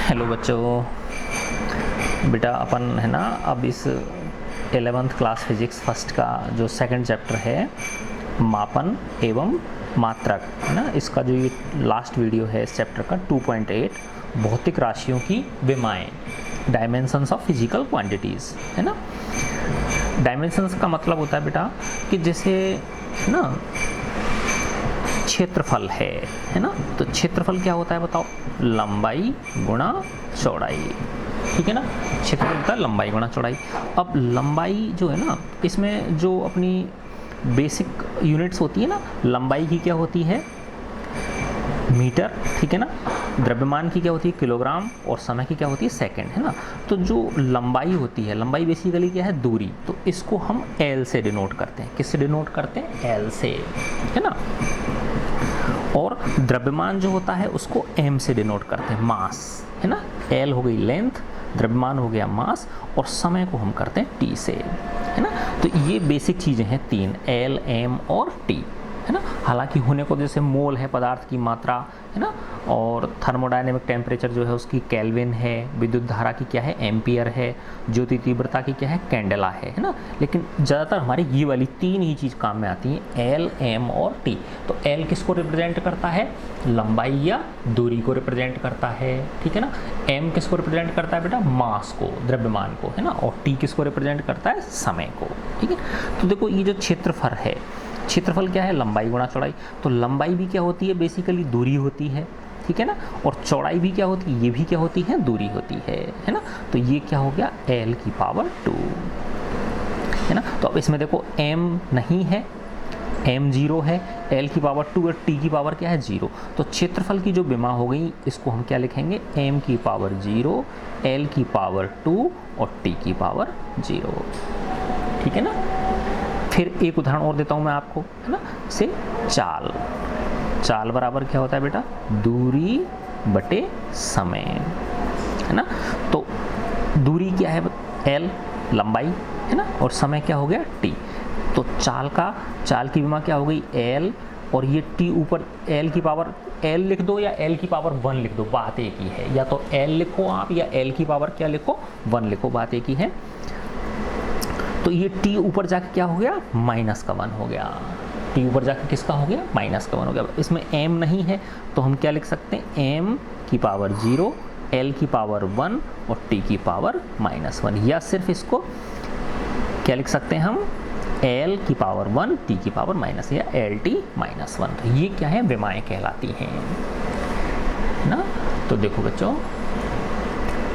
Hello बच्चों, बेटा अपन है ना अब इस 11th क्लास फिजिक्स फर्स्ट का जो सेकंड चैप्टर है मापन एवं मात्रक है ना, इसका जो ये लास्ट वीडियो है इस चैप्टर का 2.8 भौतिक राशियों की विमाएं, डायमेंशंस ऑफ फिजिकल क्वांटिटीज़ है ना। डायमेंशंस का मतलब होता है बेटा कि जैसे ना क्षेत्रफल है ना, तो क्षेत्रफल क्या होता है बताओ, लंबाई गुणा चौड़ाई, ठीक है ना। क्षेत्रफल होता है लंबाई गुणा चौड़ाई। अब लंबाई जो है ना, इसमें जो अपनी बेसिक यूनिट्स होती है ना, लंबाई की क्या होती है मीटर, ठीक है ना। द्रव्यमान की क्या होती है किलोग्राम, और समय की क्या होती है सेकंड, है ना। तो जो लंबाई होती है, लंबाई बेसिकली क्या है दूरी, तो इसको हम एल से डिनोट करते हैं। किससे डिनोट करते हैं, एल से, है ना। और द्रव्यमान जो होता है उसको m से डिनोट करते हैं, मास, है ना। l हो गई लेंथ, द्रव्यमान हो गया मास, और समय को हम करते हैं t से, है ना। तो ये बेसिक चीज़ें हैं तीन, l, m और t, है ना। हालांकि होने को जैसे मोल है पदार्थ की मात्रा, है ना, और थर्मोडायनेमिक टेम्परेचर जो है उसकी केल्विन है, विद्युत धारा की क्या है एम्पियर है, ज्योति तीव्रता की क्या है कैंडेला है ना। लेकिन ज़्यादातर हमारी ये वाली तीन ही चीज़ काम में आती हैं, एल, एम और टी। तो एल किसको रिप्रेजेंट करता है, लंबाई या दूरी को रिप्रेजेंट करता है, ठीक है ना। एम किसको रिप्रेजेंट करता है बेटा, मास को, द्रव्यमान को, है ना। और टी किसको रिप्रेजेंट करता है, समय को, ठीक है। तो देखो ये जो क्षेत्रफल है, क्षेत्रफल क्या है, लंबाई गुणा चौड़ाई। तो लंबाई भी क्या होती है, बेसिकली दूरी होती है, ठीक है ना। और चौड़ाई भी क्या होती है, ये भी क्या होती है, दूरी होती है ना। तो ये क्या हो गया, l की पावर 2, है ना। तो अब इसमें देखो m नहीं है, m 0 है, l की पावर 2 और t की पावर क्या है 0। तो क्षेत्रफल की जो विमा हो गई इसको हम क्या लिखेंगे, m की पावर 0, l की पावर 2 और t की पावर 0, ठीक है ना। फिर एक उदाहरण और देता हूं मैं आपको, है ना। से चाल, चाल बराबर क्या होता है बेटा, दूरी बटे समय, है ना। तो दूरी क्या है, l लंबाई, है ना, और समय क्या हो गया t। तो चाल की विमा क्या हो गई l, और ये t ऊपर l की पावर l लिख दो या l की पावर 1 लिख दो, बात एक ही है। या तो l लिखो आप या l की पावर क्या लिखो 1 लिखो, बात एक ही है। तो ये t ऊपर जाके क्या हो गया, माइनस का 1 हो गया। t ऊपर जाके किसका हो गया, माइनस का 1 हो गया। इसमें m नहीं है तो हम क्या लिख सकते हैं, m की पावर 0, l की पावर 1 और t की पावर -1। या सिर्फ इसको क्या लिख सकते हैं हम, l की पावर 1 t की पावर माइनस, या lt -1। तो ये क्या है, विमाएं कहलाती हैं ना। तो देखो बच्चों,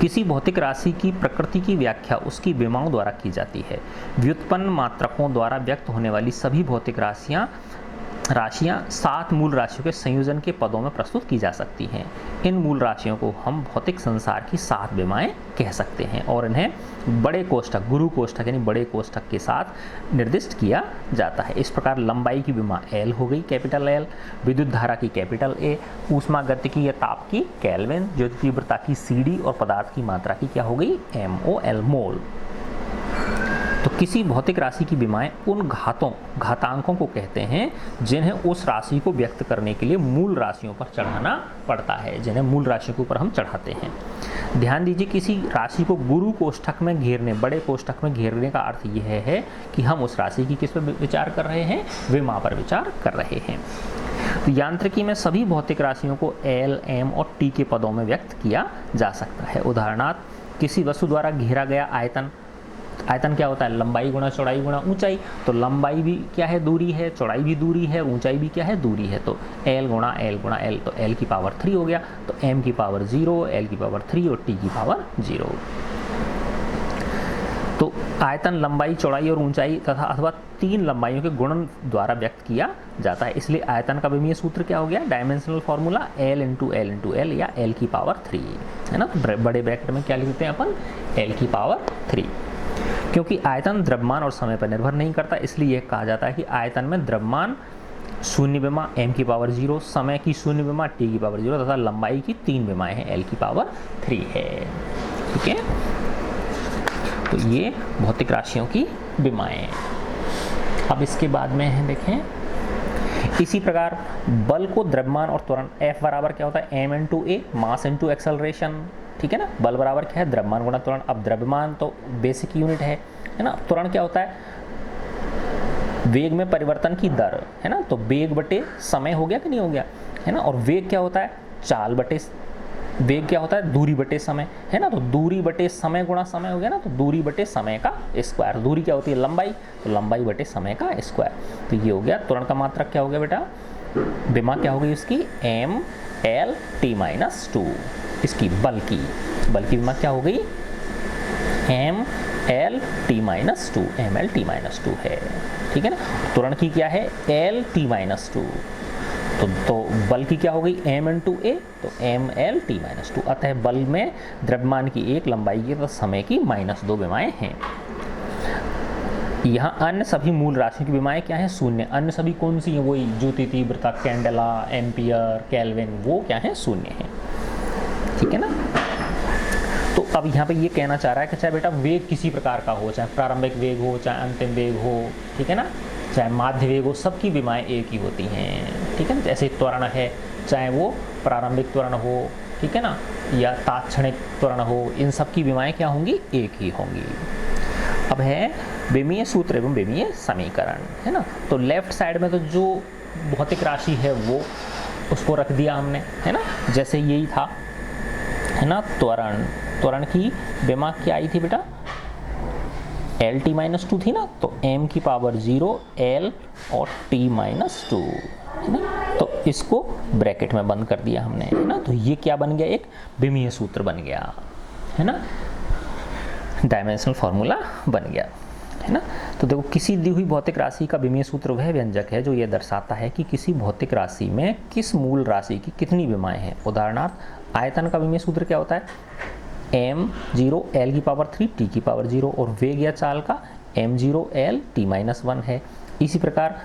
किसी भौतिक राशि की प्रकृति की व्याख्या उसकी विमाओं द्वारा की जाती है। व्युत्पन्न मात्रकों द्वारा व्यक्त होने वाली सभी भौतिक राशियां 7 मूल राशियों के संयोजन के पदों में प्रस्तुत की जा सकती हैं। इन मूल राशियों को हम भौतिक संसार की 7 विमाएं कह सकते हैं, और इन्हें बड़े कोष्ठक, गुरु कोष्ठक यानी बड़े कोष्ठक के साथ निर्दिष्ट किया जाता है। इस प्रकार लंबाई की विमा L हो गई, कैपिटल L, विद्युत धारा की कैपिटल A, ऊष्मागतिकी या ताप की केल्विन, ज्योति तीव्रता की CD, और पदार्थ की मात्रा की क्या हो गई, MOL, मोल। तो किसी भौतिक राशि की विमाएं उन घातांकों को कहते हैं जिन्हें उस राशि को व्यक्त करने के लिए मूल राशियों पर चढ़ाना पड़ता है, जिन्हें मूल राशियों के ऊपर हम चढ़ाते हैं। ध्यान दीजिए, किसी राशि को गुरु कोष्ठक में घेरने, बड़े कोष्ठक में घेरने का अर्थ यह है कि हम उस राशि की किस पर विचार कर रहे हैं, विमा पर विचार कर रहे हैं। तो यांत्रिकी में सभी भौतिक राशियों को L, M और T के पदों में व्यक्त किया जा सकता है। उदाहरणार्थ, किसी वस्तु द्वारा घेरा गया आयतन, आयतन क्या होता है, लंबाई गुणा चौड़ाई गुणा ऊंचाई। तो लंबाई भी क्या है, दूरी है, चौड़ाई भी दूरी है, ऊंचाई भी क्या है, दूरी है। तो L गुणा L गुणा L, तो L की पावर 3 हो गया, तो M की पावर 0, L की पावर 3 और T की पावर 0। तो आयतन लंबाई, चौड़ाई और ऊंचाई तथा अथवा 3 लंबाइयों के गुणन द्वारा व्यक्त किया जाता है। इसलिए आयतन का विमीय सूत्र क्या हो गया, dimensional formula L into L into L, या L की पावर 3, है ना। तो बड़े ब्रैकेट में क्या लिखते हैं अपन, L की पावर 3। क्योंकि आयतन द्रव्यमान और समय पर निर्भर नहीं करता, इसलिए यह कहा जाता है कि आयतन में द्रव्यमान 0 विमा m की पावर 0, समय की 0 विमा t की पावर 0 तथा लंबाई की 3 विमाएं हैं, l की पावर 3 है, ठीक है। तो ये भौतिक राशियों की विमाएं। अब इसके बाद में है, देखें, इसी प्रकार बल को द्रव्यमान और त्वरण F बराबर क्या होता है, m इंटू ए, मास इंटू एक्सेलरेशन, ठीक है ना। बल बराबर क्या है, द्रव्यमान गुणा त्वरण। अब द्रव्यमान तो बेसिक यूनिट है ना। त्वरण क्या होता है, वेग में परिवर्तन की दर, है ना। तो वेग बटे समय हो गया कि नहीं हो गया, है ना। और वेग क्या होता है, चाल बटे, वेग क्या होता है, दूरी बटे समय, है ना। तो दूरी बटे समय गुणा समय हो गया ना, तो दूरी बटे समय का स्क्वायर। दूरी क्या होती है, लंबाई, तो लंबाई बटे समय का स्क्वायर। तो ये हो गया त्वरण का मात्रक क्या हो गया बेटा, विमा क्या हो गई उसकी, M L T minus two. इसकी बल की विमा क्या हो गई, M L T minus two, M L T minus two है, ठीक है ना। त्वरण की क्या है, एल टी माइनस टू। तो बल की क्या हो गई, एम इन टू ए, तो M L T minus two. अतः बल में द्रव्यमान की 1, लंबाई की, तो समय की -2 विमाएं हैं। यहाँ अन्य सभी मूल राशियों की विमाएं क्या है, शून्य। अन्य सभी कौन सी हैं, वही ज्योति तीव्रता, कैंडेला, एम्पियर, केल्विन, वो क्या है, शून्य है, ठीक है ना। तो अब यहाँ पे ये कहना चाह रहा है कि चाहे बेटा वेग किसी प्रकार का हो, चाहे प्रारंभिक वेग हो, चाहे अंतिम वेग हो, ठीक है ना, चाहे माध्य वेग हो, सबकी विमाएं एक ही होती हैं, ठीक है ना। जैसे त्वरण है, चाहे वो प्रारंभिक त्वरण हो, ठीक है ना, या तात्क्षणिक त्वरण हो, इन सब की विमाएं क्या होंगी, एक ही होंगी। अब है विमीय सूत्र एवं विमीय समीकरण, है ना। तो लेफ्ट साइड में तो जो भौतिक राशि है वो उसको रख दिया हमने, है ना। जैसे यही था, है ना, त्वरण की विमा क्या आई थी बेटा, एल टी माइनस टू थी ना। तो एम की पावर 0, एल और टी माइनस टू, है ना। तो इसको ब्रैकेट में बंद कर दिया हमने, है ना। तो ये क्या बन गया, एक विमीय सूत्र बन गया, है ना, डायमेंशनल फॉर्मूला बन गया, है ना। तो देखो, किसी दी हुई भौतिक राशि का विमीय सूत्र वह व्यंजक है जो यह दर्शाता है कि किसी भौतिक राशि में किस मूल राशि की कितनी विमाएं हैं। उदाहरणार्थ आयतन का विमीय सूत्र क्या होता है, m0 l की पावर 3 t की पावर 0, और वेग या चाल का m0 l t माइनस 1 है। इसी प्रकार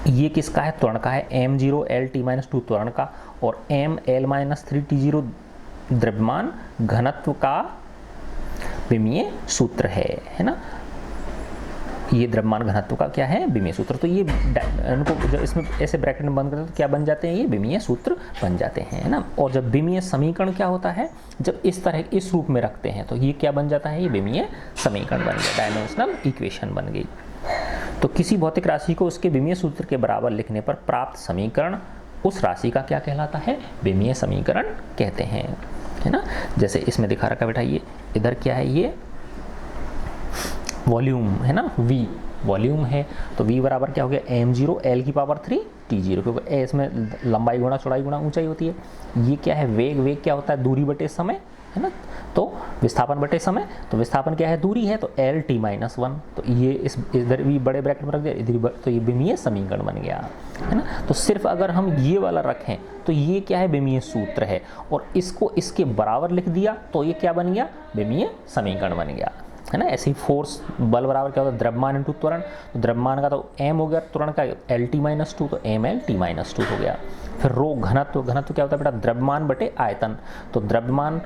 ये किसका है, त्वरण का है, m0 l t माइनस 2 त्वरण का, और m l माइनस 3 t0 द्रव्यमान घनत्व का विमीय सूत्र है ना। ये द्रव्यमान घनत्व का क्या है, विमीय सूत्र। तो ये इनको जब इसमें ऐसे ब्रैकेट में बंद करते हैं तो क्या बन जाते हैं, ये विमीय सूत्र बन जाते हैं, है ना। और जब विमीय समीकरण क्या होता है, जब इस तरह इस रूप में रखते हैं तो ये क्या बन जाता है, ये विमीय समीकरण बन गया, डायमेंशनल इक्वेशन बन गई। तो किसी भौतिक राशि को उसके विमीय सूत्र के बराबर लिखने पर प्राप्त समीकरण उस राशि का क्या कहलाता है, विमीय समीकरण कहते हैं, है ना। जैसे इसमें दिखा रखा बेटा, ये इधर क्या है, ये वॉल्यूम है ना, v वॉल्यूम है। तो v बराबर क्या हो गया, m0 l की पावर 3 t0, क्योंकि इसमें लंबाई गुणा चौड़ाई गुणा ऊंचाई होती है। ये क्या है, वेग क्या होता है, दूरी बटे समय, है ना। तो विस्थापन बटे समय, तो विस्थापन क्या है, दूरी है, तो l t माइनस 1। तो ये इधर भी बड़े ब्रैकेट में रख दिया, इधर तो ये विमीय समीकरण बन गया, है ना। तो सिर्फ अगर हम ये वाला रखें तो ये क्या है, विमीय सूत्र है, और इसको इसके बराबर लिख दिया तो ये क्या बन गया, विमीय समीकरण बन गया, है ना। ऐसे ही फोर्स, बल बराबर क्या होता है, द्रव्यमान इंटू त्वरण। तो द्रव्यमान का तो m हो गया, त्वरण का एल टी माइनस 2, तो एम एल टी माइनस 2 हो गया। फिर रो घनत्व क्या होता है बेटा, द्रव्यमान बटे आयतन। तो द्रव्यमान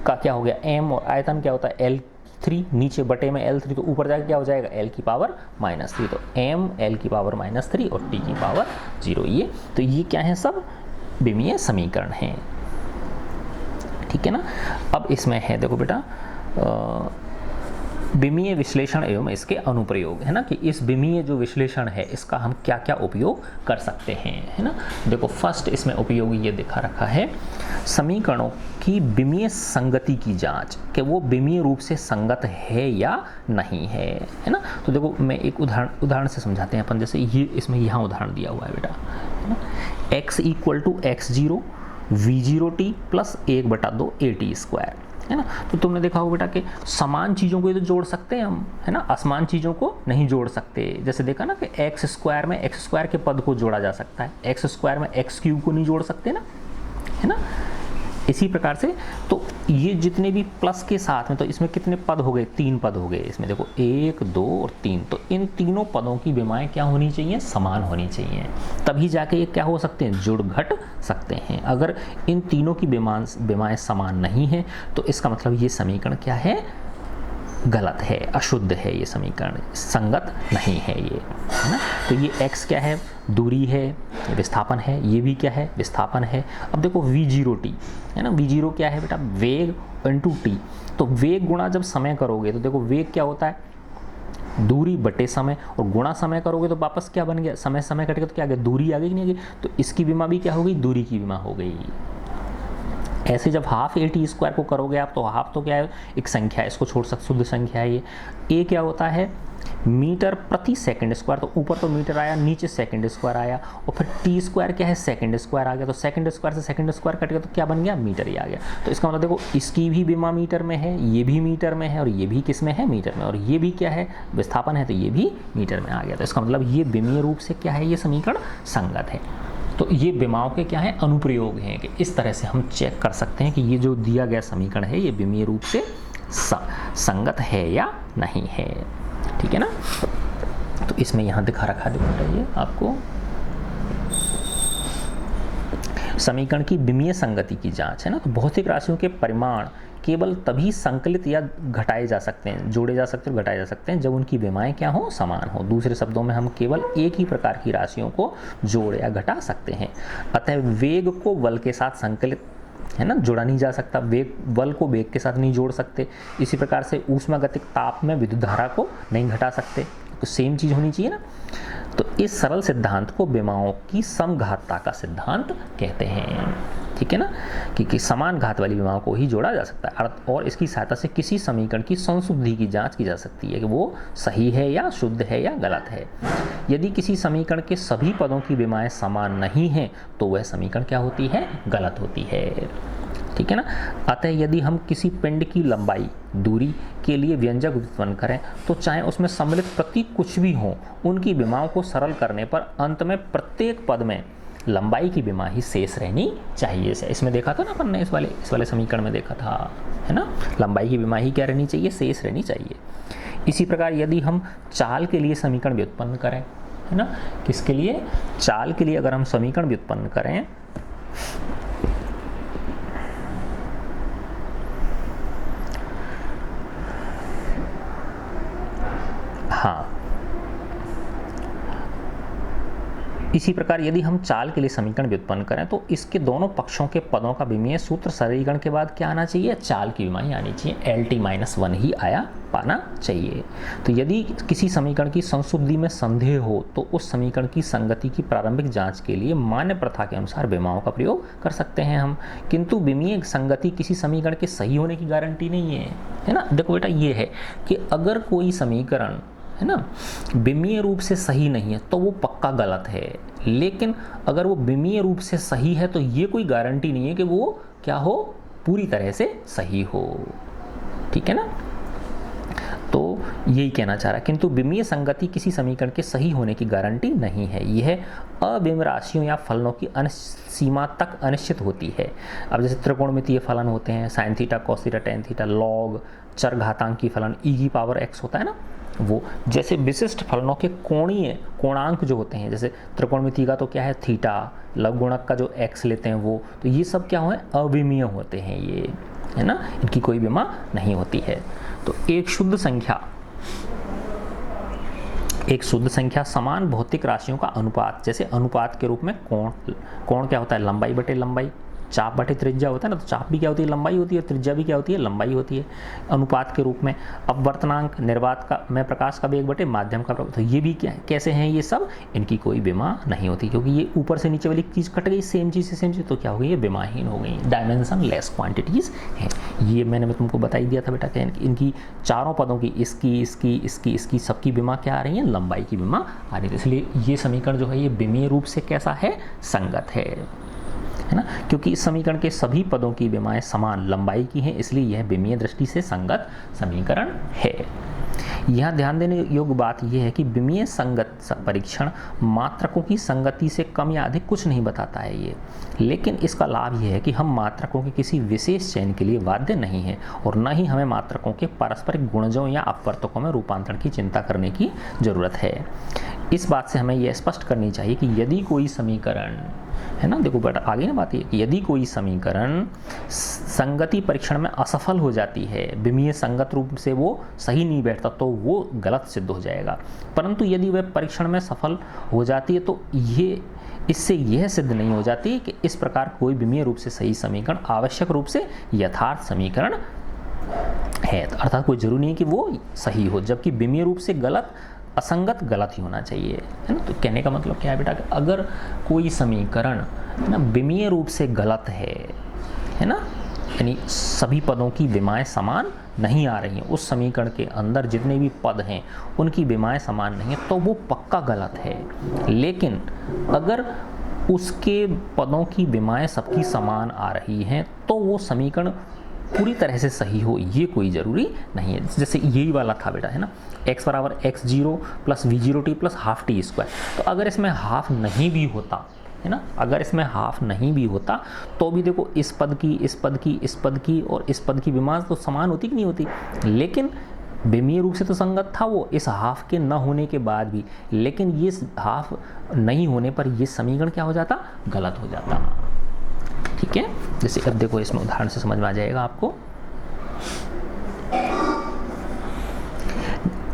का क्या हो गया m, और आयतन क्या होता है L3, नीचे बटे में L3, तो ऊपर जाके क्या हो जाएगा, L की पावर -3। तो m L की पावर -3 और t की पावर 0। ये तो ये क्या है, सब विमीय समीकरण हैं, ठीक है ना। अब इसमें है देखो बेटा विमीय विश्लेषण एवं इसके अनुप्रयोग, है ना, कि इस विमीय जो विश्लेषण है इसका हम क्या क्या उपयोग कर सकते हैं, है ना। देखो फर्स्ट इसमें उपयोग ये दिखा रखा है, समीकरणों की विमीय संगति की जांच, कि वो विमीय रूप से संगत है या नहीं है ना। तो देखो मैं एक उदाहरण से समझाते हैं अपन। जैसे ये इसमें यहाँ उदाहरण दिया हुआ है बेटा, है ना, x = x0 v0t plus 1/2 at², है ना। तो तुमने देखा होगा बेटा कि समान चीज़ों को ये तो जोड़ सकते हैं हम, है ना, असमान चीज़ों को नहीं जोड़ सकते। जैसे देखा ना कि x² में x² के पद को जोड़ा जा सकता है, x² में x³ को नहीं जोड़ सकते ना, है ना। इसी प्रकार से तो ये जितने भी प्लस के साथ में, तो इसमें कितने पद हो गए, 3 पद हो गए इसमें, देखो 1, 2 और 3। तो इन तीनों पदों की विमाएं क्या होनी चाहिए, समान होनी चाहिए, तभी जाके ये क्या हो सकते हैं, जुड़ घट सकते हैं। अगर इन तीनों की विमाएं समान नहीं है तो इसका मतलब ये समीकरण क्या है, गलत है, अशुद्ध है, ये समीकरण संगत नहीं है ये, है ना। तो ये x क्या है, दूरी है, विस्थापन है, ये भी क्या है, विस्थापन है। अब देखो v0t है ना, v0 क्या है बेटा, वेग इंटू t। तो वेग गुणा जब समय करोगे तो देखो वेग क्या होता है, दूरी बटे समय, और गुणा समय करोगे तो वापस क्या बन गया, समय समय कटेगा तो क्या आ गया, दूरी आ गई कि नहीं आ गई। तो इसकी विमा भी क्या हो गई, दूरी की विमा हो गई। ऐसे जब हाफ ए टी स्क्वायर को करोगे आप, तो हाफ तो क्या है, एक संख्या है, इसको छोड़ सकते, शुद्ध संख्या है ये। ए क्या होता है, मीटर प्रति सेकंड स्क्वायर, तो ऊपर तो मीटर आया, नीचे सेकंड स्क्वायर आया, और फिर टी स्क्वायर क्या है, सेकंड स्क्वायर आ गया। तो सेकंड स्क्वायर से सेकंड स्क्वायर कट गया तो क्या बन गया, मीटर ही आ गया। तो इसका मतलब देखो इसकी भी विमा मीटर में है, ये भी मीटर में है, और ये भी किस में है, मीटर में, और ये भी क्या है, विस्थापन है, तो ये भी मीटर में आ गया। तो इसका मतलब ये विमीय रूप से क्या है, ये समीकरण संगत है। तो ये विमाओं के क्या है, अनुप्रयोग हैं, कि इस तरह से हम चेक कर सकते हैं कि ये जो दिया गया समीकरण है ये विमीय रूप से संगत है या नहीं है, ठीक है ना। तो इसमें यहाँ दिखा रखा है ये आपको, समीकरण की विमीय संगति की जांच है ना। तो भौतिक राशियों के परिमाण केवल तभी संकलित या घटाए जा सकते हैं, जोड़े जा सकते हैं, घटाए जा सकते हैं जब उनकी विमाएं क्या हो, समान हो। दूसरे शब्दों में हम केवल एक ही प्रकार की राशियों को जोड़ या घटा सकते हैं। अतः वेग को बल के साथ संकलित है ना, जोड़ा नहीं जा सकता, वेग बल को वेग के साथ नहीं जोड़ सकते। इसी प्रकार से ऊष्मागतिक ताप में विद्युत धारा को नहीं घटा सकते, तो सेम चीज होनी चाहिए ना। तो इस सरल सिद्धांत को विमाओं की समघातता का सिद्धांत कहते हैं, ठीक है ना, कि समान घात वाली विमाओं को ही जोड़ा जा सकता है, और इसकी सहायता से किसी समीकरण की संशुद्धि की जांच की जा सकती है कि वो सही है या शुद्ध है या गलत है। यदि किसी समीकरण के सभी पदों की विमाएं समान नहीं हैं तो वह समीकरण क्या होती है, गलत होती है, ठीक है ना। अतः यदि हम किसी पिंड की लंबाई दूरी के लिए व्यंजक व्युत्पन्न करें तो चाहे उसमें सम्मिलित प्रतीक कुछ भी हो, उनकी विमाओं को सरल करने पर अंत में प्रत्येक पद में लंबाई की विमा ही शेष रहनी चाहिए। इसमें देखा था ना अपन ने, इस वाले समीकरण में देखा था, है ना, लंबाई की विमा ही क्या रहनी चाहिए, शेष रहनी चाहिए। इसी प्रकार यदि हम चाल के लिए समीकरण व्युत्पन्न करें, है ना, किसके लिए, चाल के लिए अगर हम समीकरण व्युत्पन्न करें, हाँ, इसी प्रकार यदि हम चाल के लिए समीकरण व्युत्पन्न करें तो इसके दोनों पक्षों के पदों का विमीय सूत्र सरलीकरण के बाद क्या आना चाहिए, चाल की विमा ही आनी चाहिए, LT-1 ही आया पाना चाहिए। तो यदि किसी समीकरण की संशुद्धि में संदेह हो तो उस समीकरण की संगति की प्रारंभिक जांच के लिए मान्य प्रथा के अनुसार विमाओं का प्रयोग कर सकते हैं हम, किंतु विमीय संगति किसी समीकरण के सही होने की गारंटी नहीं है ना। देखो बेटा ये है कि अगर कोई समीकरण है ना विमीय रूप से सही नहीं है तो वो पक्का गलत है, लेकिन अगर वो विमीय रूप से सही है तो ये कोई गारंटी नहीं है कि वो क्या हो, पूरी तरह से सही हो, ठीक है ना। तो यही कहना चाह रहा है, किंतु विमीय संगति किसी समीकरण के सही होने की गारंटी नहीं है, यह अविम राशियों या फलनों की सीमा तक अनिश्चित होती है। अब जैसे त्रिकोणमितीय फलन होते हैं, sine theta, cos theta, tan theta, log, चर घातांकी फलन, e⁻x होता है ना, वो जैसे विशिष्ट फलनों के कोणीय कोणांक जो होते हैं, जैसे त्रिकोणमिति का तो क्या है थीटा, लघु गुणक का जो x लेते हैं वो, तो ये सब क्या हुए, अविमीय होते हैं ये, है ना, इनकी कोई विमा नहीं होती है। तो एक शुद्ध संख्या समान भौतिक राशियों का अनुपात, जैसे अनुपात के रूप में कोण क्या होता है, लंबाई बटे लंबाई, चाप बटे त्रिज्या होता है ना, तो चाप भी क्या होती है, लंबाई होती है, और त्रिज्या भी क्या होती है, लंबाई होती है, अनुपात के रूप में। अपवर्तनांक निर्वात का में प्रकाश का वेग बटे माध्यम का, तो ये भी क्या है, कैसे हैं ये सब, इनकी कोई विमा नहीं होती, क्योंकि ये ऊपर से नीचे वाली चीज़ कट गई, सेम चीज़ से सेम चीज़, तो क्या हो गई, ये विमाहीन हो गई, डायमेंशन लेस क्वांटिटीज़ हैं। ये मैंने तुमको बता ही दिया था बेटा, क्या इनकी चारों पदों की, इसकी सबकी विमा क्या आ रही है, लंबाई की विमा आ रही है। इसलिए ये समीकरण जो है ये विमीय रूप से कैसा है, संगत है ना, क्योंकि इस समीकरण के सभी पदों की विमाएं समान लंबाई की हैं, इसलिए यह विमीय दृष्टि से संगत समीकरण है। यहाँ ध्यान देने योग्य बात यह है कि विमीय संगत परीक्षण मात्रकों की संगति से कम या अधिक कुछ नहीं बताता है ये, लेकिन इसका लाभ यह है कि हम मात्रकों के किसी विशेष चयन के लिए बाध्य नहीं है, और न ही हमें मात्रकों के पारस्परिक गुणजों या अपवर्तकों में रूपांतरण की चिंता करने की जरूरत है। इस बात से हमें यह स्पष्ट करनी चाहिए कि यदि कोई समीकरण है ना। देखो बेटा आगे ना बात ये कि यदि कोई समीकरण संगति परीक्षण में असफल हो जाती है, विमीय संगत रूप से वो सही नहीं बैठता, तो वो गलत सिद्ध हो जाएगा। परंतु यदि वह परीक्षण में सफल हो जाती है तो ये इससे यह सिद्ध नहीं हो जाती कि इस प्रकार कोई विमीय रूप से सही समीकरण आवश्यक रूप से यथार्थ समीकरण है। तो अर्थात कोई जरूरी नहीं कि वो सही हो, जबकि विमीय रूप से गलत असंगत गलत ही होना चाहिए, है ना। तो कहने का मतलब क्या है बेटा कि अगर कोई समीकरण है ना विमीय रूप से गलत है ना, यानी सभी पदों की विमाएं समान नहीं आ रही हैं, उस समीकरण के अंदर जितने भी पद हैं उनकी विमाएं समान नहीं है, तो वो पक्का गलत है। लेकिन अगर उसके पदों की विमाएं सबकी समान आ रही हैं तो वो समीकरण पूरी तरह से सही हो, ये कोई ज़रूरी नहीं है। जैसे यही वाला था बेटा, है ना, x बराबर x0 plus v0t plus half T square. तो अगर इसमें हाफ नहीं भी होता, है ना, अगर इसमें हाफ नहीं भी होता तो भी देखो इस पद की, इस पद की, इस पद की और इस पद की विमा तो समान होती कि नहीं होती। लेकिन विमीय रूप से तो संगत था वो इस हाफ के न होने के बाद भी, लेकिन ये हाफ नहीं होने पर ये समीकरण क्या हो जाता, गलत हो जाता। ठीक है, जैसे अब देखो इसमें उदाहरण से समझ में आ जाएगा आपको।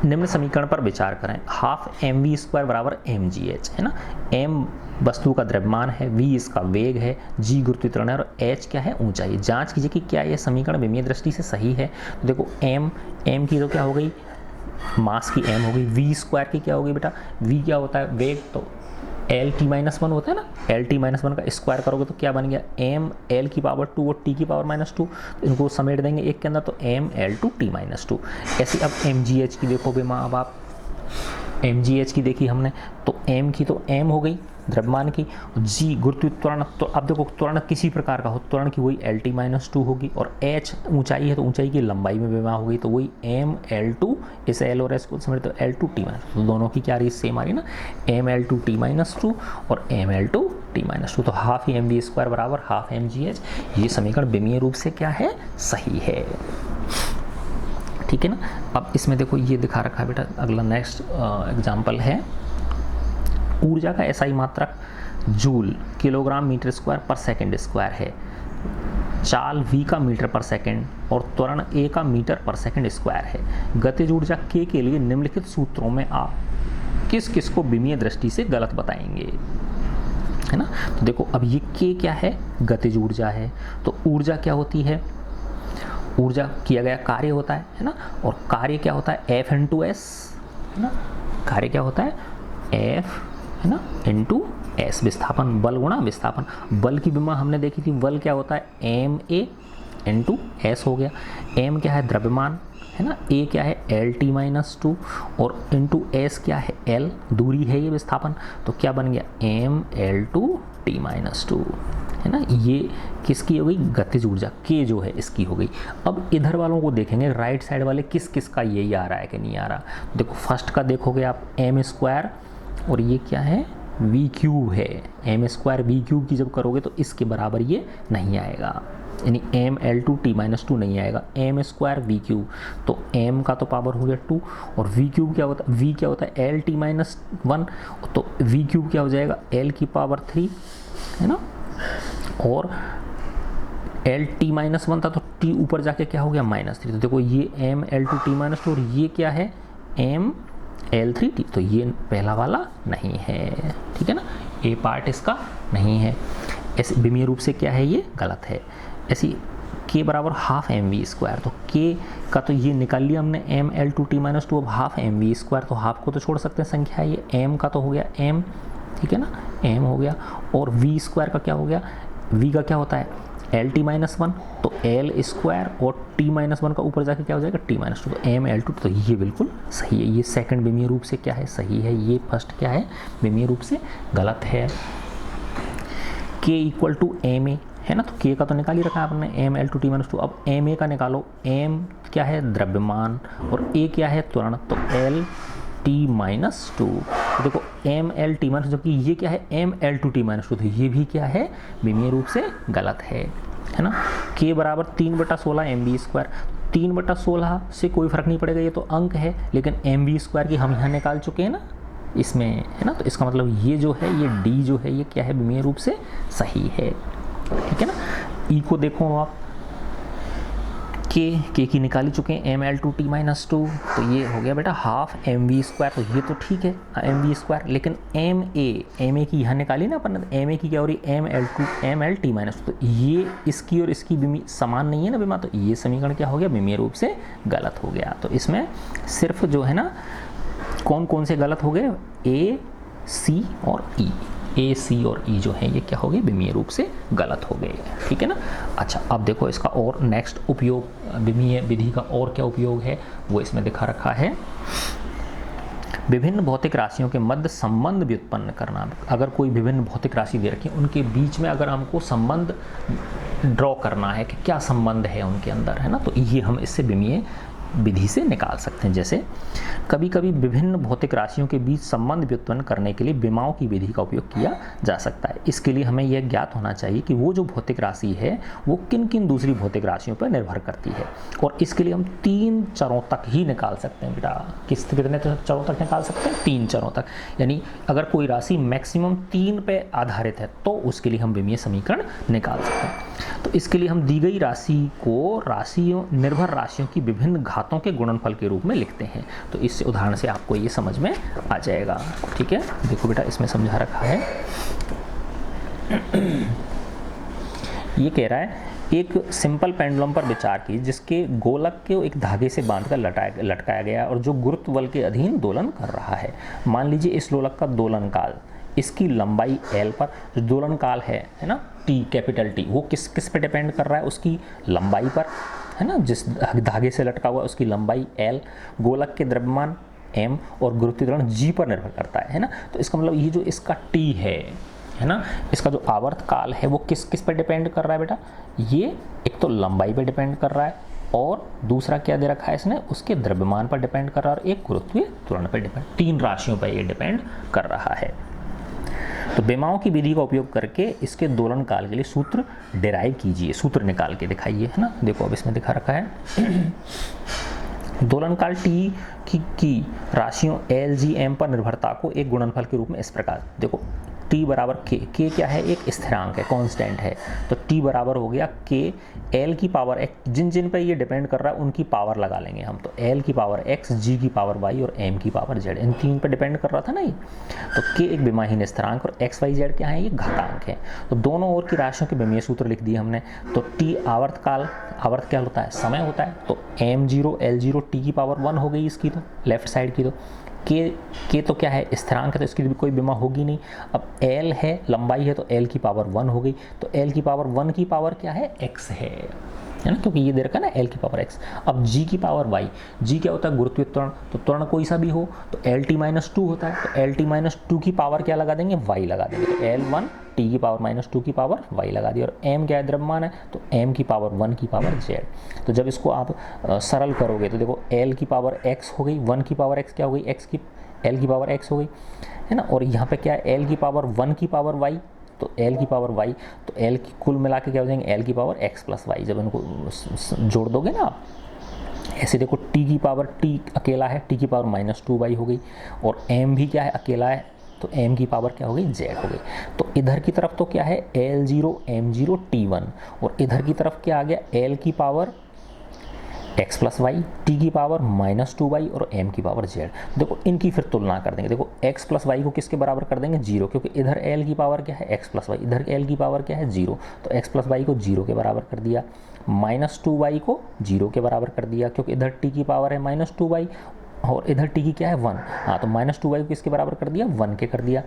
निम्न समीकरण पर विचार करें, हाफ एम वी स्क्वायर बराबर एम जी एच, है ना। एम वस्तु का द्रव्यमान है, वी इसका वेग है, जी गुरुत्वीय त्वरण है और एच क्या है, ऊंचाई। जांच कीजिए कि क्या यह समीकरण विमीय दृष्टि से सही है। तो देखो एम की तो क्या हो गई, मास की एम हो गई, वी स्क्वायर की क्या हो गई बेटा, वी क्या होता है, वेग, तो एल टी माइनस वन होता है ना, एल टी माइनस वन का स्क्वायर करोगे तो क्या बन गया, एम एल की पावर 2 और टी की पावर -2, इनको समेट देंगे एक के अंदर तो एम एल टू टी -2। ऐसे अब एम जी एच की देखोगे माँ, अब आप एम जी एच की देखी हमने, तो एम की तो एम हो गई द्रव्यमान की, जी गुरुत्वीय त्वरण, तो अब देखो त्वरण किसी प्रकार का हो, त्वरण की वही एल टी -2 होगी, और एच ऊंचाई है तो ऊंचाई की लंबाई में विमा हो गई, तो वही एम एल टू, इस एल और एस को समेट तो एल टू टी माइनस, तो दोनों की क्या रही, सेम आ रही ना, एम एल टू टी -2 और एम एल टू टी -2। तो हाफ एम वी स्क्वायर बराबर हाफ एम जी एच, ये समीकरण विमीय रूप से क्या है, सही है। ठीक है ना। अब इसमें देखो ये दिखा रखा है बेटा, अगला नेक्स्ट एग्जाम्पल है, ऊर्जा का एसआई मात्रक जूल किलोग्राम मीटर स्क्वायर पर सेकंड स्क्वायर है, चाल v का मीटर पर सेकंड और त्वरण a का मीटर पर सेकंड स्क्वायर है। गतिज ऊर्जा k के लिए निम्नलिखित सूत्रों में आप किस किस को विमीय दृष्टि से गलत बताएंगे, है ना। तो देखो अब ये k क्या है, गतिज ऊर्जा है, तो ऊर्जा क्या होती है, ऊर्जा किया गया कार्य होता है ना, और कार्य क्या होता है, F इंटू एस, है ना, कार्य क्या होता है, F, है ना, इंटू एस, विस्थापन, बल गुणा विस्थापन। बल की विमा हमने देखी थी, बल क्या होता है, एम ए इंटू एस हो गया, एम क्या है द्रव्यमान, है ना, ए क्या है एल टी -2 और इंटू एस क्या है एल, दूरी है ये विस्थापन, तो क्या बन गया एम एल टू टी -2, है ना। ये किसकी हो गई, गतिज ऊर्जा के जो है इसकी हो गई। अब इधर वालों को देखेंगे, राइट साइड वाले किस किस का यही आ रहा है कि नहीं आ रहा। देखो फर्स्ट का देखोगे आप एम स्क्वायर और ये क्या है वी क्यूब है, एम स्क्वायर वी क्यूब की जब करोगे तो इसके बराबर ये नहीं आएगा, यानी एम एल टू टी -2 नहीं आएगा, एम स्क्वायर वी क्यूब, तो एम का तो पावर हो गया 2 और वी क्यूब क्या होता है, वी क्या होता है एल टी -1, तो वी क्यूब क्या हो जाएगा एल की पावर 3, है ना, और एल टी -1 था तो टी ऊपर जाके क्या हो गया -3, तो देखो ये एम एल टू टी -2 और ये क्या है एम L3T, तो ये पहला वाला नहीं है, ठीक है ना, ए पार्ट इसका नहीं है। ऐसे विमीय रूप से क्या है, ये गलत है। ऐसी k बराबर हाफ एम वी स्क्वायर, तो k का तो ये निकाल लिया हमने एम एल टू टी -2, अब हाफ एम वी स्क्वायर, तो हाफ को तो छोड़ सकते हैं संख्या, ये m का तो हो गया m, ठीक है ना, m हो गया, और v स्क्वायर का क्या हो गया, v का क्या होता है एल टी -1, तो एल स्क्वायर और टी -1 का ऊपर जाके क्या हो जाएगा टी -2, तो एम एल टू, तो ये बिल्कुल सही है, ये सेकंड विमीय रूप से क्या है, सही है, ये फर्स्ट क्या है विमीय रूप से गलत है। k equal to M A, है ना, तो k का तो निकाल ही रखा है आपने एम एल टू टी -2, अब एम ए का निकालो, m क्या है द्रव्यमान और a क्या है त्वरण, तो एल टी -2, तो देखो एम एल टी -, जबकि ये क्या है एम एल टू टी -2, तो ये भी क्या है विमीय रूप से गलत है ना। k बराबर 3/16 एम वी स्क्वायर, 3/16 से कोई फर्क नहीं पड़ेगा, ये तो अंक है, लेकिन एम वी स्क्वायर की हम यहाँ निकाल चुके हैं ना, इसमें, है ना। तो इसका मतलब ये जो है, ये डी जो है ये क्या है, विमीय रूप से सही है, ठीक है ना। ई को देखो आप, के की निकाल ही चुके हैं, ml2t - 2, तो ये हो गया बेटा हाफ mv², तो ये तो ठीक है mv², लेकिन ma की यहाँ निकाली ना अपन, ma की क्या हो रही, ml2 तो ये इसकी और इसकी समान नहीं है ना विमा, तो ये समीकरण क्या हो गया, विमीय रूप से गलत हो गया। तो इसमें सिर्फ जो है ना कौन कौन से गलत हो गए, ए, सी और ई, ए, सी और ई जो है ये क्या हो गए, विमीय रूप से गलत हो गए, ठीक है ना। अच्छा, अब देखो इसका और नेक्स्ट उपयोग, विमीय विधि का और क्या उपयोग है वो इसमें दिखा रखा है। विभिन्न भौतिक राशियों के मध्य संबंध व्युत्पन्न करना। अगर कोई विभिन्न भौतिक राशि दे रखी है, उनके बीच में अगर हमको संबंध ड्रॉ करना है कि क्या संबंध है उनके अंदर, है ना, तो ये हम इससे विमीय विधि से निकाल सकते हैं। जैसे कभी कभी विभिन्न भौतिक राशियों के बीच संबंध व्युत्पन्न करने के लिए विमाओं की विधि का उपयोग किया जा सकता है। इसके लिए हमें यह ज्ञात होना चाहिए कि वो जो भौतिक राशि है वो किन किन दूसरी भौतिक राशियों पर निर्भर करती है, और इसके लिए हम 3 चरों तक ही निकाल सकते हैं बेटा। कितने चरों तक निकाल सकते हैं, 3 चरों तक। यानी अगर कोई राशि मैक्सिमम 3 पे आधारित है तो उसके लिए हम विमीय समीकरण निकाल सकते हैं। तो इसके लिए हम दी गई राशि को निर्भर राशियों की विभिन्न घातों के गुणनफल के रूप में लिखते हैं। तो इस उदाहरण से आपको ये समझ में आ जाएगा, ठीक है। देखो बेटा इसमें समझा रखा है, ये कह रहा है एक सिंपल पेंडुलम पर विचार कीजिए जिसके गोलक को एक धागे से बांधकर लटकाया गया और जो गुरुत्व बल के अधीन दोलन कर रहा है। मान लीजिए इस लोलक का दोलन काल, इसकी लंबाई L पर, जो दोलन काल है ना T, कैपिटल T, वो किस पे डिपेंड कर रहा है, उसकी लंबाई पर, है ना, जिस धागे से लटका हुआ उसकी लंबाई L, गोलक के द्रव्यमान M और गुरुत्वीय त्वरण G पर निर्भर करता है ना। तो इसका मतलब ये जो इसका T है ना, इसका जो आवर्त काल है वो किस पर डिपेंड कर रहा है बेटा, ये एक तो लंबाई पे डिपेंड कर रहा है और दूसरा क्या दे रखा है इसने, उसके द्रव्यमान पर डिपेंड कर रहा है और एक गुरुत्वीय त्वरण पर डिपेंड, 3 राशियों पर ये डिपेंड कर रहा है। तो विमाओं की विधि का उपयोग करके इसके दोलन काल के लिए सूत्र डिराइव कीजिए, सूत्र निकाल के दिखाइए, है ना। देखो अब इसमें दिखा रखा है दोलन काल T की राशियों L, G, M पर निर्भरता को एक गुणनफल के रूप में इस प्रकार, देखो T बराबर K क्या है, एक स्थिरांक है, कांस्टेंट है, तो T बराबर हो गया K L की पावर x, जिन जिन पे ये डिपेंड कर रहा है उनकी पावर लगा लेंगे हम, तो L की पावर x, G की पावर y और M की पावर z, इन 3 पे डिपेंड कर रहा था ना ये। तो K एक विमाहीन स्थिरांक और x, y, z क्या है, ये घातांक है। तो दोनों ओर की राशियों के विमीय सूत्र लिख दिए हमने। तो T आवर्त काल, आवर्त क्या होता है, समय होता है, तो m0 L0 T की पावर 1 हो गई इसकी, तो लेफ्ट साइड की। तो के तो क्या है, स्थिरांक है, तो इसकी भी कोई विमा होगी नहीं। अब L है, लंबाई है, तो L की पावर 1 हो गई, तो L की पावर 1 की पावर क्या है, x है ना, क्योंकि ये दे रखा है ना L की पावर x। अब G की पावर y, G क्या होता है, गुरुत्वीय त्वरण, तो त्वरण कोई सा भी हो तो LT-2 होता है, तो LT-2 की पावर क्या लगा देंगे, y लगा देंगे, तो L1 T की पावर -2 की पावर y लगा दी, और M क्या है, द्रव्यमान है, तो M की पावर 1 की पावर z। तो जब इसको आप सरल करोगे तो देखो L की पावर x हो गई, 1 की पावर x क्या हो गई, L की पावर x हो गई, है ना, और यहाँ पे क्या है, L की पावर 1 की पावर y, तो L की पावर y, तो L की कुल मिला के क्या हो जाएंगे, L की पावर x प्लस y। जब इनको जोड़ दोगे ना आप, ऐसे देखो T की पावर, T अकेला है, T की पावर -2y हो गई, और M भी क्या है, अकेला है, तो M की पावर क्या हो गई, z हो गई। तो इधर की तरफ तो क्या है, L0 M0 T1, और इधर की तरफ क्या आ गया, L की power x plus Y, T की पावर -2y और m की पावर z। देखो इनकी फिर तुलना कर देंगे, देखो x प्लस वाई को किसके बराबर कर देंगे, 0, क्योंकि इधर l की पावर क्या है, x प्लस वाई, इधर l की पावर क्या है, 0, तो x प्लस वाई को 0 के बराबर कर दिया, -2y को 0 के बराबर कर दिया, क्योंकि इधर t की पावर है -2y और इधर t की क्या है 1, हाँ, तो -2y को किसके बराबर कर दिया, 1 के कर दिया,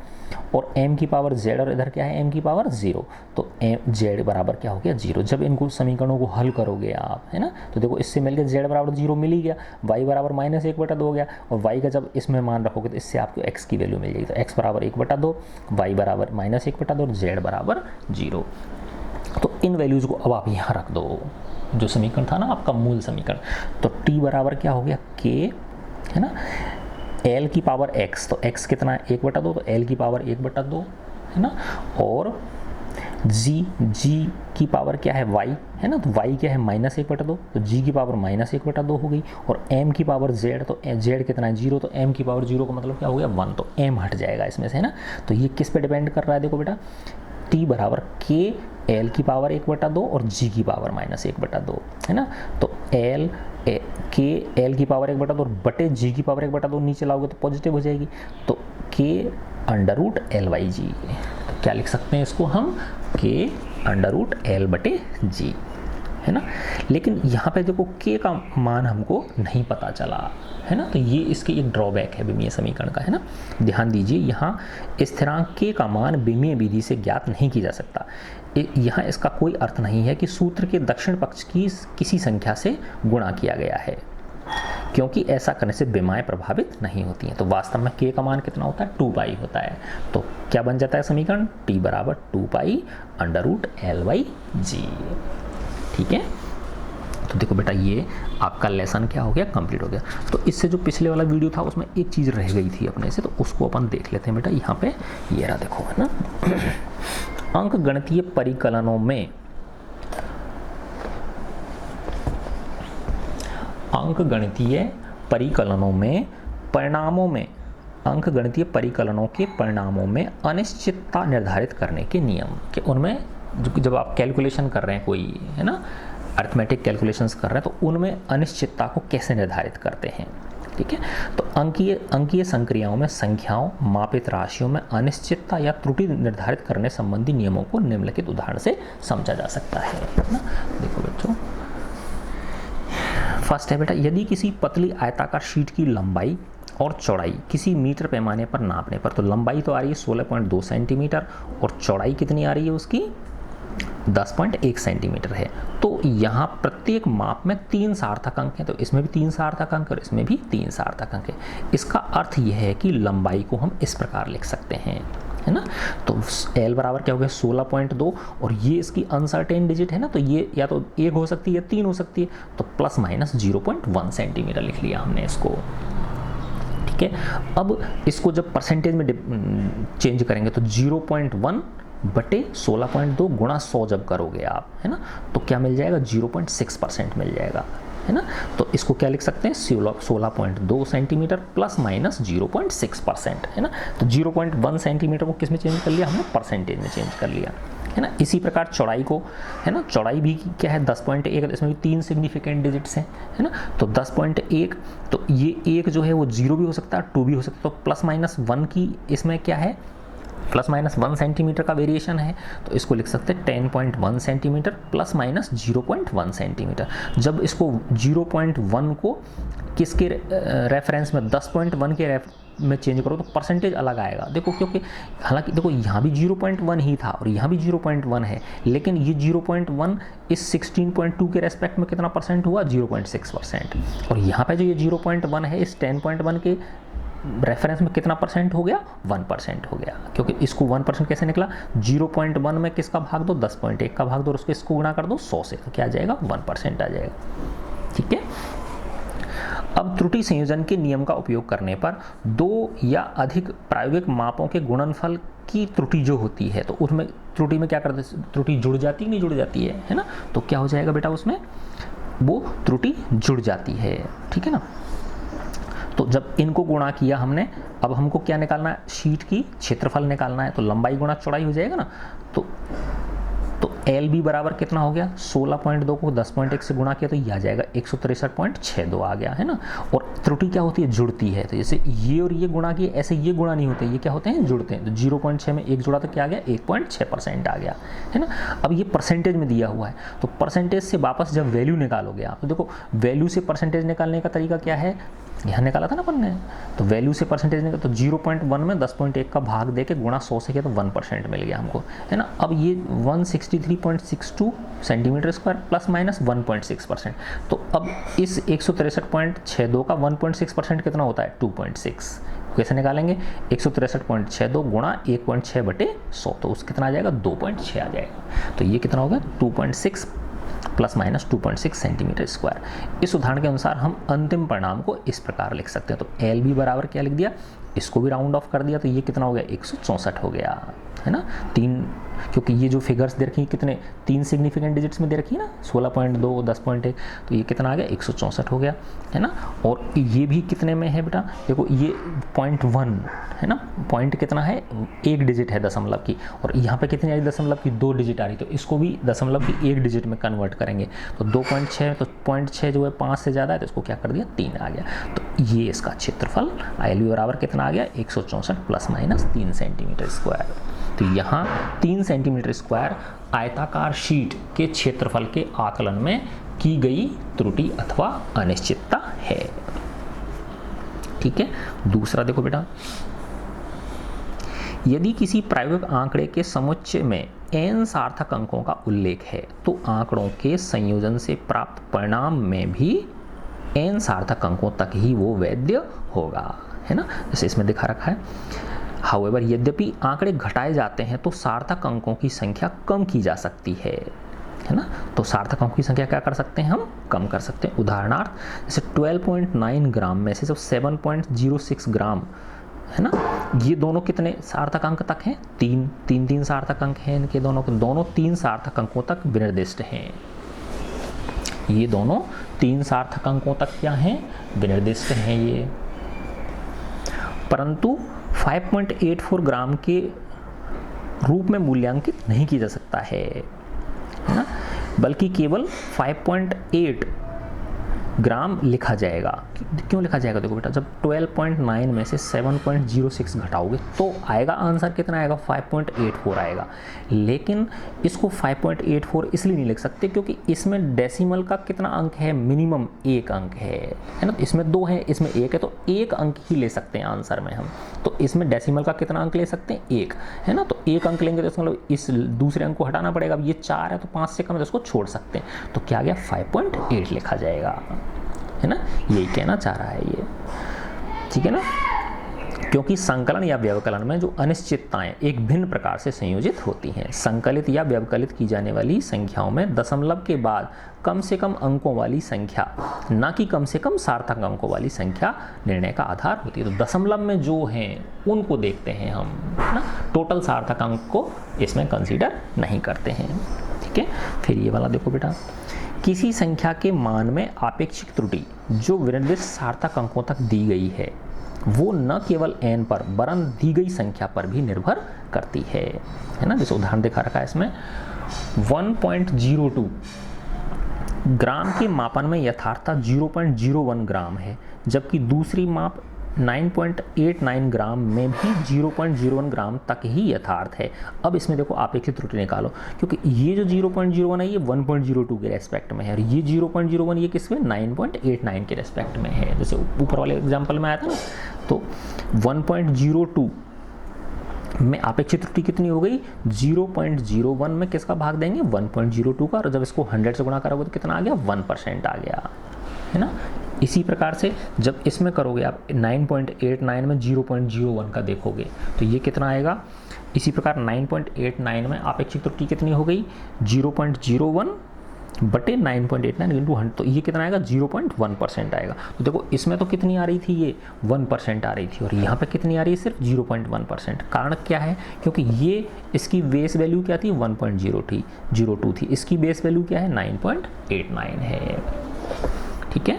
और m की पावर z और इधर क्या है m की पावर 0, तो z बराबर क्या हो गया 0। जब इनको समीकरणों को हल करोगे आप, है ना, तो देखो इससे मिल गया z बराबर 0 मिल ही गया, y बराबर -1/2 हो गया, और y का जब इसमें मान रखोगे तो इससे आपको x की वैल्यू मिल जाएगी, तो x बराबर 1/2, y बराबर -1/2 और z बराबर 0। तो इन वैल्यूज़ को अब आप यहाँ रख दो, जो समीकरण था ना आपका मूल समीकरण, तो t बराबर क्या हो गया k, है ना, L की पावर x, तो x कितना है 1/2, तो L की पावर 1/2 है ना, और जी की पावर क्या है y है ना, तो y क्या है -1/2, तो g की पावर -1/2 हो गई, और m की पावर z, तो z कितना है 0, तो m की पावर 0 का मतलब क्या हो गया 1, तो m हट जाएगा इसमें से है ना। तो ये किस पे डिपेंड कर रहा है, देखो बेटा t बराबर k l की पावर 1/2 और g की पावर -1/2 है ना। तो k l की पावर 1/2 और बटे g की पावर 1/2 नीचे लाओगे तो पॉजिटिव हो जाएगी, तो k √l/g, तो क्या लिख सकते हैं इसको हम, k √l/g है ना। लेकिन यहाँ पे देखो k का मान हमको नहीं पता चला है ना, तो ये इसके एक ड्रॉबैक है विमीय समीकरण का है ना। ध्यान दीजिए, यहाँ स्थिरांक k का मान विमीय विधि से ज्ञात नहीं किया जा सकता। यहाँ इसका कोई अर्थ नहीं है कि सूत्र के दक्षिण पक्ष की किसी संख्या से गुणा किया गया है, क्योंकि ऐसा करने से विमाएं प्रभावित नहीं होती हैं। तो वास्तव में k का मान कितना होता है 2π होता है। तो क्या बन जाता है समीकरण, t बराबर 2π √l/g। ठीक है, तो देखो बेटा ये आपका लेसन क्या हो गया, कंप्लीट हो गया। तो इससे जो पिछले वाला वीडियो था उसमें एक चीज़ रह गई थी अपने से, तो उसको अपन देख लेते हैं बेटा। यहाँ पे ये रहा, देखो है ना, अंक गणितीय परिकलनों में अंकगणितीय परिकलनों के परिणामों में अनिश्चितता निर्धारित करने के नियम के, उनमें जब आप कैलकुलेशन कर रहे हैं कोई है ना, अरिथमेटिक कैलकुलेशंस कर रहे हैं, तो उनमें अनिश्चितता को कैसे निर्धारित करते हैं। ठीक है, तो अंकीय संक्रियाओं में संख्याओं, मापित राशियों में अनिश्चितता या त्रुटि निर्धारित करने संबंधी नियमों को निम्नलिखित उदाहरण से समझा जा सकता है ना। देखो बच्चों, फर्स्ट है बेटा, यदि किसी पतली आयताकार शीट की लंबाई और चौड़ाई किसी मीटर पैमाने पर नापने पर, तो लंबाई तो आ रही है 16.2 सेंटीमीटर और चौड़ाई कितनी आ रही है उसकी 10.1 सेंटीमीटर है, तो यहाँ प्रत्येक माप में 3 सार्थक अंक हैं, तो इसमें भी 3 सार्थक अंक और इसमें भी 3 सार्थक अंक है। इसका अर्थ यह है कि लंबाई को हम इस प्रकार लिख सकते हैं है ना। तो L बराबर क्या हो गया 16.2, और ये इसकी अनसर्टेन डिजिट है ना, तो ये या तो 1 हो सकती है या 3 हो सकती है, तो ±0.1 सेंटीमीटर लिख लिया हमने इसको। ठीक है, अब इसको जब परसेंटेज में चेंज करेंगे तो 0.1 बटे 16.2 गुणा 100 जब करोगे आप है ना, तो क्या मिल जाएगा 0.6% मिल जाएगा है ना। तो इसको क्या लिख सकते हैं 16.2 सेंटीमीटर ±0.6% है ना। तो 0.1 सेंटीमीटर को किस में चेंज कर लिया हमने, परसेंटेज में चेंज कर लिया है ना। इसी प्रकार चौड़ाई को है ना, चौड़ाई भी क्या है 10.1, इसमें भी 3 सिग्निफिकेंट डिजिट्स हैं है ना। तो 10.1, तो ये 1 जो है वो 0 भी हो सकता है 2 भी हो सकता है, तो +-1 की इसमें क्या है +-1 सेंटीमीटर का वेरिएशन है, तो इसको लिख सकते हैं 10.1 सेंटीमीटर ±0.1 सेंटीमीटर। जब इसको 0.1 को किसके रेफरेंस में 10.1 के में चेंज करो तो परसेंटेज अलग आएगा। देखो क्योंकि हालांकि देखो यहाँ भी 0.1 ही था और यहाँ भी 0.1 है, लेकिन ये 0.1 इस 16.2 के रेस्पेक्ट में कितना परसेंट हुआ 0.6%, और यहाँ पे जो ये 0.1 है इस 10.1 के रेफरेंस में कितना परसेंट हो गया 1% हो गया। क्योंकि इसको 1% कैसे निकला, 0.1 में किसका भाग दो 10.1 का भाग दो और उसको इसको गुणा कर दो 100 से, तो क्या आ जाएगा 1% आ जाएगा। ठीक है, अब त्रुटि संयोजन के नियम का उपयोग करने पर 2 या अधिक प्रायोगिक मापों के गुणनफल की त्रुटि जो होती है, तो उसमें त्रुटि में क्या करते, त्रुटि जुड़ जाती नहीं जुड़ जाती है ना। तो क्या हो जाएगा बेटा उसमें वो त्रुटि जुड़ जाती है। ठीक है ना, तो जब इनको गुणा किया हमने, अब हमको क्या निकालना है, शीट की क्षेत्रफल निकालना है, तो लंबाई गुणा चौड़ाई हो जाएगा ना। तो एल बी बराबर कितना हो गया 16.2 को 10.1 से गुणा किया तो ये आ जाएगा 163.62 आ गया है ना। और त्रुटि क्या होती है जुड़ती है, तो जैसे ये और ये गुणा किए ऐसे ये गुणा नहीं होते, ये क्या होते हैं जुड़ते हैं। तो 0.6 में 1 जुड़ा तो क्या आ गया 1.6% आ गया है ना। अब ये परसेंटेज में दिया हुआ है, तो परसेंटेज से वापस जब वैल्यू निकालोगे आप, तो देखो वैल्यू से परसेंटेज निकालने का तरीका क्या है, यहाँ निकाला था ना अपन ने, तो वैल्यू से परसेंटेज निकाला तो 0.1 में 10.1 का भाग दे के गुणा 100 से किया तो 1% मिल गया हमको है ना। अब ये 163.62 सेंटीमीटर स्क्वायर ±1.6%, तो अब इस 163.62 का 1.6% कितना होता है 2.6, कैसे निकालेंगे 163.62 गुणा 1.6/100, तो उस कितना आ जाएगा 2.6 आ जाएगा। तो ये कितना होगा 2.6 ±2.6 सेंटीमीटर स्क्वायर। इस उदाहरण के अनुसार हम अंतिम परिणाम को इस प्रकार लिख सकते हैं। तो एल बी बराबर क्या लिख दिया, इसको भी राउंड ऑफ कर दिया तो ये कितना हो गया 164 हो गया है ना, 3, क्योंकि ये जो फिगर्स दे रखी हैं कितने 3 सिग्निफिकेंट डिजिट्स में दे रखी है ना, 16.2, 10.1, तो ये कितना आ गया 164 हो गया, है ना। और ये भी कितने में है बेटा, देखो ये 0.1 है ना, पॉइंट कितना है 1 डिजिट है दशमलव की, और यहाँ पे कितनी आ रही दशमलव की 2 डिजिट आ रही, तो इसको भी दशमलव की 1 डिजिट में कन्वर्ट करेंगे, तो 2.6, तो 0.6 जो है 5 से ज़्यादा है, तो इसको क्या कर दिया 3 आ गया। तो ये इसका क्षेत्रफल ILB बराबर कितना आ गया 164 ± 3 सेंटीमीटर स्क्वायर। तो यहाँ 3 सेंटीमीटर स्क्वायर आयताकार शीट के क्षेत्रफल के आकलन में की गई त्रुटि अथवा अनिश्चितता है। ठीक है, दूसरा देखो बेटा, यदि किसी प्रायोगिक आंकड़े के समुच्चय में n सार्थक अंकों का उल्लेख है तो आंकड़ों के संयोजन से प्राप्त परिणाम में भी n सार्थक अंकों तक ही वो वैध होगा, है ना, जैसे इसमें दिखा रखा है। हाउएवर, यद्यपि आंकड़े घटाए जाते हैं तो सार्थक अंकों की संख्या कम की जा सकती है ना, तो सार्थक अंकों की संख्या क्या कर सकते हैं हम, कम कर सकते हैं। उदाहरणार्थ जैसे 12.9 ग्राम में से जब 7.06 ग्राम है ना, ये दोनों कितने सार्थक अंक तक हैं, 3 सार्थक अंक हैं इनके दोनों 3 सार्थक अंकों तक विनिर्दिष्ट हैं। ये दोनों 3 सार्थक अंकों तक क्या हैं, विनिर्दिष्ट हैं ये, परंतु 5.84 ग्राम के रूप में मूल्यांकित नहीं किया जा सकता है ना, बल्कि केवल 5.8 ग्राम लिखा जाएगा। क्यों लिखा जाएगा, देखो बेटा, जब 12.9 में से 7.06 घटाओगे तो आएगा आंसर कितना आएगा 5.84 आएगा, लेकिन इसको 5.84 इसलिए नहीं लिख सकते क्योंकि इसमें डेसिमल का कितना अंक है, मिनिमम 1 अंक है ना, इसमें 2 है इसमें 1 है, तो 1 अंक ही ले सकते हैं आंसर में हम, तो इसमें डेसिमल का कितना अंक ले सकते हैं 1, है ना, तो 1 अंक लेंगे तो इसका मतलब इस दूसरे अंक को हटाना पड़ेगा। अब ये 4 है तो 5 से कम है तो इसको छोड़ सकते हैं, तो क्या आ गया 5.8 लिखा जाएगा, है ना, यही कहना चाह रहा है ये, ठीक है ना। क्योंकि संकलन या व्यवकलन में जो अनिश्चितताएं एक भिन्न प्रकार से संयोजित होती हैं, संकलित या व्यवकलित की जाने वाली संख्याओं में दशमलव के बाद कम से कम अंकों वाली संख्या, ना कि कम से कम सार्थक अंकों वाली संख्या निर्णय का आधार होती है। तो दशमलव में जो हैं उनको देखते हैं हम, है ना, टोटल सार्थक अंक को इसमें कंसीडर नहीं करते हैं, ठीक है। फिर ये वाला देखो बेटा, किसी संख्या के मान में आपेक्षिक त्रुटि जो विनिर्दिष्ट सार्थक अंकों तक दी गई है वो न केवल n पर वरन दी गई संख्या पर भी निर्भर करती है ना। जैसे उदाहरण दिखा रखा है इसमें 1.02 ग्राम के मापन में यथार्थता 0.01 ग्राम है, जबकि दूसरी माप 9.89 ग्राम में भी 0.01 ग्राम तक ही यथार्थ है। अब इसमें देखो आपेक्षिक त्रुटि निकालो, क्योंकि ये जो 0.01 है ये 1.02 के रेस्पेक्ट में है और ये 0.01 ये किसमें 9.89 के रेस्पेक्ट में है। जैसे ऊपर वाले एग्जांपल में आया था ना, तो 1.02 में आपेक्षिक त्रुटि कितनी हो गई 0.01 में किसका भाग देंगे 1.02 का, और जब इसको 100 से गुणा करोगे तो कितना आ गया 1% आ गया, है ना। इसी प्रकार से जब इसमें करोगे आप 9.89 में 0.01 का देखोगे तो ये कितना आएगा। इसी प्रकार 9.89 में आपेक्षिक त्रुटि कितनी हो गई 0.01 बटे 9.89 इंटू 100, तो ये कितना आएगा 0.1% आएगा। तो देखो इसमें तो कितनी आ रही थी ये 1% आ रही थी और यहाँ पे कितनी आ रही है सिर्फ 0.1%। कारण क्या है, क्योंकि ये इसकी बेस वैल्यू क्या थी 1.02 थी, इसकी बेस वैल्यू क्या है 9.89 है, ठीक है।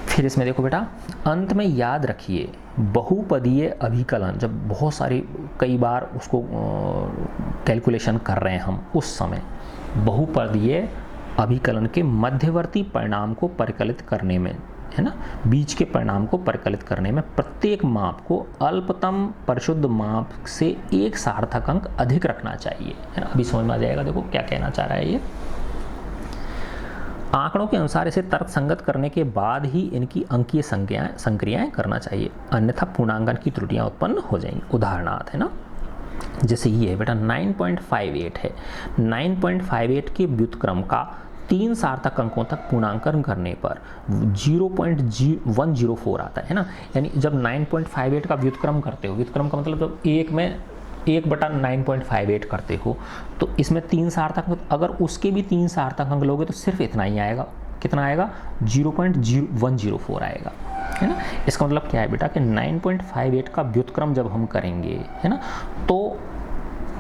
फिर इसमें देखो बेटा, अंत में याद रखिए बहुपदीय अभिकलन, जब बहुत सारी कई बार उसको कैलकुलेशन कर रहे हैं हम, उस समय बहुपदीय अभिकलन के मध्यवर्ती परिणाम को परिकलित करने में, है ना, बीच के परिणाम को परिकलित करने में प्रत्येक माप को अल्पतम परिशुद्ध माप से एक सार्थक अंक अधिक रखना चाहिए, है ना। अभी समझ में आ जाएगा देखो क्या कहना चाह रहा है ये। आंकड़ों के अनुसार इसे तर्कसंगत करने के बाद ही इनकी अंकीय संक्रियाएं करना चाहिए, अन्यथा पूर्णांकन की त्रुटियां उत्पन्न हो जाएंगी। उदाहरणार्थ, है ना, जैसे ये है बेटा 9.58 है, 9.58 के व्युत्क्रम का 3 सार्थक अंकों तक पूर्णांकन करने पर 0.104 आता है ना। यानी जब 9.58 का व्युत्क्रम करते हो, व्युत्क्रम का मतलब जब 1/9.58 करते हो तो इसमें 3 सार्थक अंक, अगर उसके भी 3 सार्थक अंक लोगे तो सिर्फ इतना ही आएगा, कितना आएगा 0.104 आएगा, है ना। इसका मतलब क्या है बेटा कि 9.58 का व्युत्क्रम जब हम करेंगे, है ना, तो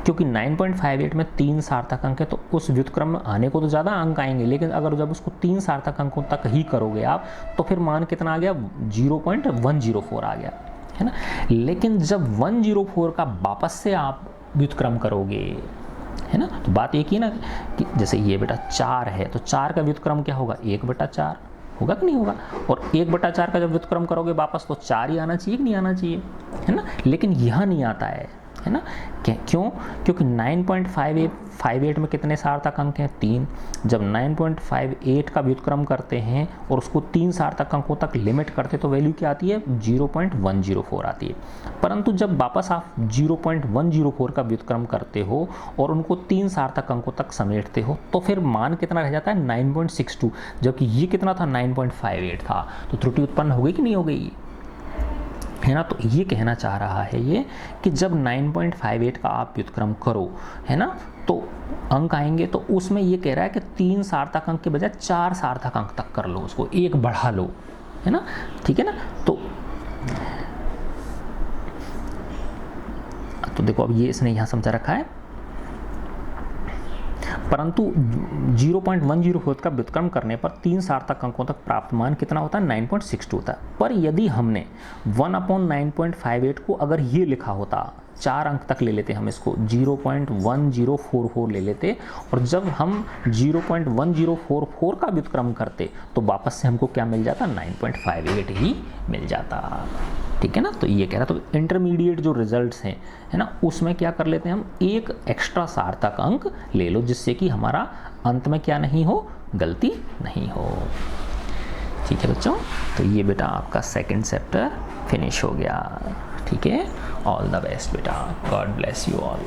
क्योंकि 9.58 में 3 सार्थक अंक है तो उस व्युत्क्रम में आने को तो ज़्यादा अंक आएंगे, लेकिन अगर जब उसको 3 सार्थक अंकों तक ही करोगे आप तो फिर मान कितना आ गया, 0.104 आ गया, है ना। लेकिन जब 104 का वापस से आप व्युत्क्रम करोगे, है ना, तो बात एक ही ना कि जैसे ये बेटा 4 है तो 4 का व्युत्क्रम क्या होगा, 1/4 होगा कि नहीं होगा, और 1/4 का जब व्युत्क्रम करोगे वापस तो 4 ही आना चाहिए कि नहीं आना चाहिए, है ना। लेकिन यहाँ नहीं आता है ना। क्यों, क्योंकि 9.58 में कितने सार्थक अंक हैं, 3। जब 9.58 का व्युत्क्रम करते हैं और उसको 3 सार्थक अंकों तक लिमिट करते तो वैल्यू क्या आती है, 0.104 आती है। परंतु जब वापस आप 0.104 का व्युत्क्रम करते हो और उनको 3 सार्थक अंकों तक समेटते हो तो फिर मान कितना रह जाता है, 9.62, जबकि ये कितना था, 9.58 था। तो त्रुटि उत्पन्न हो गई कि नहीं हो गई, है ना। तो ये कहना चाह रहा है ये कि जब 9.58 का आप व्युत्क्रम करो, है ना, तो अंक आएंगे तो उसमें ये कह रहा है कि 3 सार्थक अंक के बजाय 4 सार्थक अंक तक कर लो, उसको 1 बढ़ा लो, है ना, ठीक है ना। तो देखो अब ये इसने यहाँ समझा रखा है, परंतु 0.104 का व्युत्क्रम करने पर 3 सार्थक अंकों तक प्राप्त मान कितना होता है, 9.62 होता है। पर यदि हमने 1/9.58 को अगर ये लिखा होता, 4 अंक तक ले लेते हम इसको, 0.1044 ले लेते, और जब हम 0.1044 का व्युत्क्रम करते तो वापस से हमको क्या मिल जाता, 9.58 ही मिल जाता, ठीक है ना। तो ये कह रहा, तो इंटरमीडिएट जो रिजल्ट्स हैं, है ना, उसमें क्या कर लेते हैं हम, एक एक्स्ट्रा सार्थक अंक ले लो जिससे कि हमारा अंत में क्या नहीं हो, गलती नहीं हो, ठीक है बच्चों। तो ये बेटा आपका सेकंड चैप्टर फिनिश हो गया, ठीक है। ऑल द बेस्ट बेटा, गॉड ब्लेस यू ऑल।